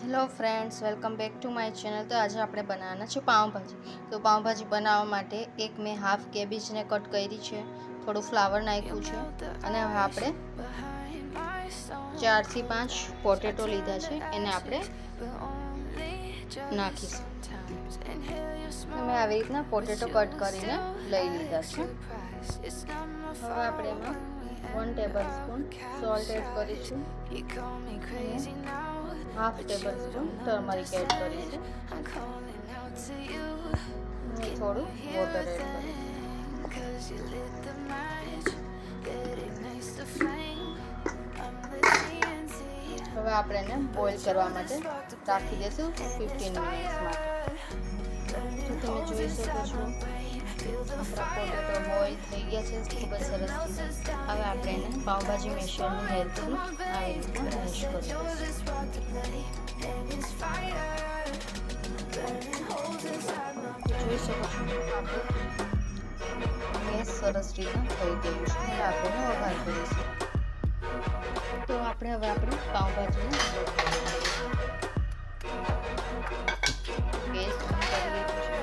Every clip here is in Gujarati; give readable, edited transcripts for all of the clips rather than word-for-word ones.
Hello friends, welcome back to my channel. તો આજે આપણે બનાવવાના છે પાઉંભાજી। તો પાઉંભાજી બનાવવા માટે એક મેં હાફ કેબેજને કટ કરી છે, થોડું ફ્લાવર નાખ્યું છે અને હવે આપણે 4 થી 5 પોટેટો લીધા છે, એને આપણે નાખીશું। મેં આવી રીતના પોટેટો કટ કરીને લઈ લીધા છે। હવે આપણે એમાં 1 ટેબલસ્પૂન સોલ્ટ એડ કરીશું, half tablespoon turmeric add करीशुं અને થોડું વોટર એડ કરીશું। હવે આપણે એને બોઇલ કરવા માટે રાખી દઈશું 15 મિનિટ્સ માટે। તો તમે જોઈ શકો છો આપણા પોટેટો બોઇલ થઈ ગયા છે ખૂબ જ સરસ રીતે। હવે આપણે એને પાઉંભાજી મેશરની હેલ્પથી આવી રીતે મેશ કરી દઈશું। જોઈ શકો છો આપણે મેશ સરસ રીતે થઈ ગયું છે। હવે આપણે વઘાર કરીશું। તો આપણે હવે આપણે પાઉંભાજીને ગેસ ઓન કરી લીધું છે।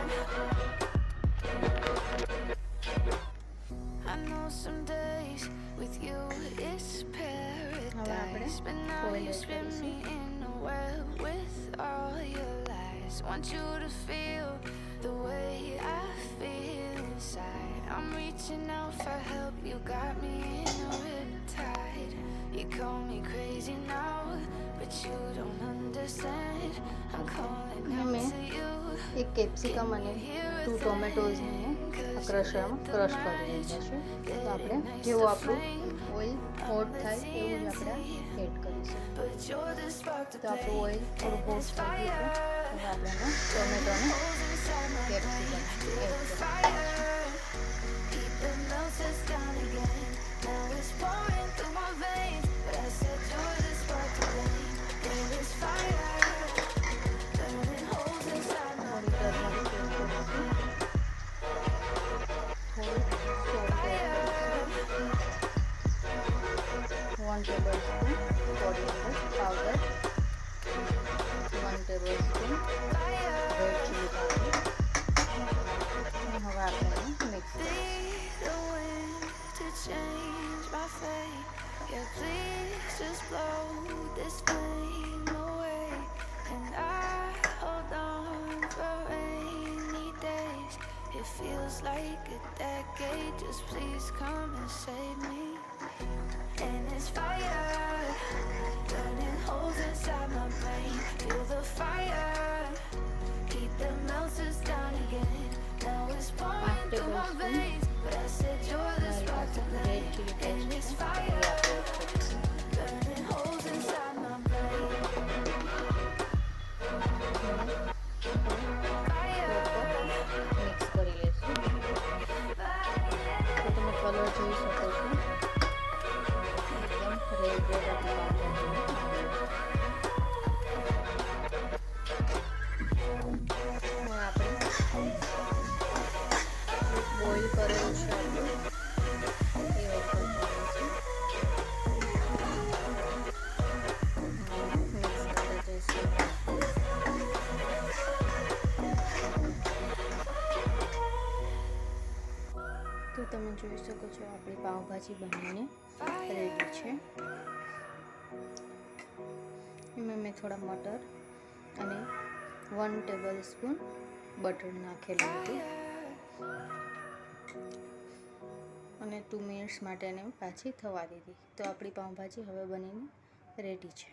હવે આપણે ઓઇલ એડ કરીશું। Want you to feel the way I feel inside. I'm reaching out for help. You got me in a riptide. You call me crazy now, but you don't understand. I'm calling out to you. एक कैप्सिकम અને 2 ટોમેટોઝ ને ક્રશરમાં ક્રશ કરી લીધા છે। તો આપણે જેવું આપણું ઓઇલ હોટ થાય એવું જ આપણે એડ કરીશું। તો આપણું ઓઇલ થોડું હોટ થઈ ગયું છે। હવે આપણે ટોમેટો અને capsicum add one tablespoon coriander powder, 1 tablespoon red chili powder। હવે આપણે mix It feels like a decade, just please come and save me. And it's fire, burning holes inside my brain. Feel the fire, keep the melters down again. Now it's pouring through my veins, but I said you're the spark to blame. And it's fire, burning holes inside my brain. Mix કરી લેશું। તો તમે કલર જોઈ શકો છો એકદમ રેડ રેડ આપણે બોઇલ કરેલું છે આપણું એ વખત મિક્સ કરતા જઈશું। તો તમે જોઈ શકો છો આપણી પાઉંભાજી બનીને રેડી છે। એમાં મેં થોડા મટર અને 1 ટેબલસ્પૂન બટર નાખેલું હતું અને 2 મિનિટ્સ માટે એને પાછી થવા દીધી। તો આપણી પાઉંભાજી હવે બનીને રેડી છે।